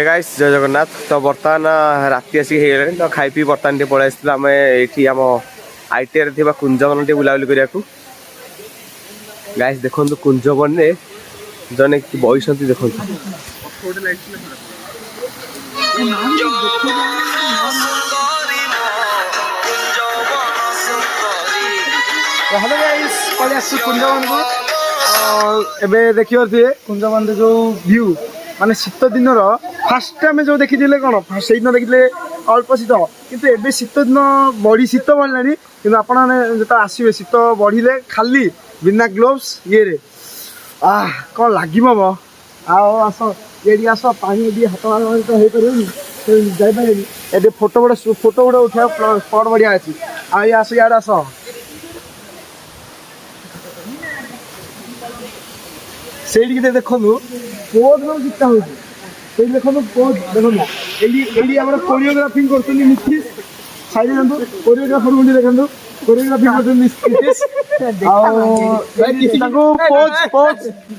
Guys जय जगन्नाथ। तो बर्तमान राति आसिक हो तो खाई पी बर्तमान टे पलि आम ये आम आईटीआर थी कुंजवन टे बुलाबुली करने को। गाइस देखो कुंजवन में जने बईस देखो हेलो गाइस पलि आस कुंजवन को एबे देखियो थी कुंजवन जो व्यू माने शीत दिन फास्ट टाइम जो देखी कौन से दिन देखिले अल्प शीत किंतु एबे शीत दिन बड़ी शीत बढ़लानी कि आप आसवे शीत बढ़िले खाली बिना ग्लोव्स ये रे कौन लगे मो आस ये आस पानी हाथ मार तो हो पारे ये फोटो गुड़ा उठा स्पट बढ़िया अच्छी आस इे आस से देखो बहुत बड़ा चिंता हो देखो बहुत देखो ये कोरियोग्राफी कर कोरियोग्राफर मुझे देखो कोरियोग्राफी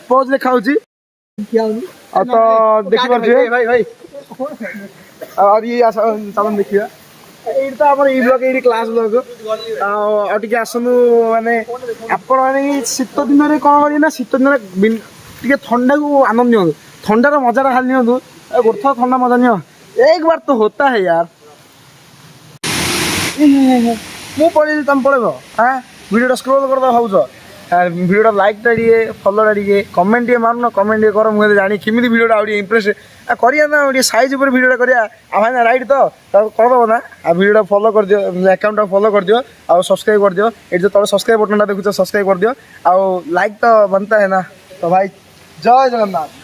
पोज देखा तो देखिए और ये चलन देखिए ये तो आम ब्लॉग ये क्लास ब्लॉग टे आसनु माने आपण मैंने शीत दिन में कौन करें शीत दिन टे ठंडा को आनंद नि ठंडार मजा खाली नि गोर्थ ठंडा मजा नि एक बार तो होता है यार मु पड़े तुम पड़ेब हाँ वीडियो स्क्रोल कर भाव वीडियो लाइक टे फॉलो टे कमेंट टे मारुन कमेंट कर मुझे जानी केमी वीडियो आगे इंप्रेस करिया साइज ऊपर वीडियो करिया भाई राइट तो करदेव ना वीडियो फॉलो कर दियो अकाउंट फॉलो कर दियो और सब्सक्राइब कर दियो ये जो तब सब्सक्राइब बटन देखो सब्सक्राइब कर दियो और लाइक तो बनता है ना। तो भाई जय जगन्नाथ।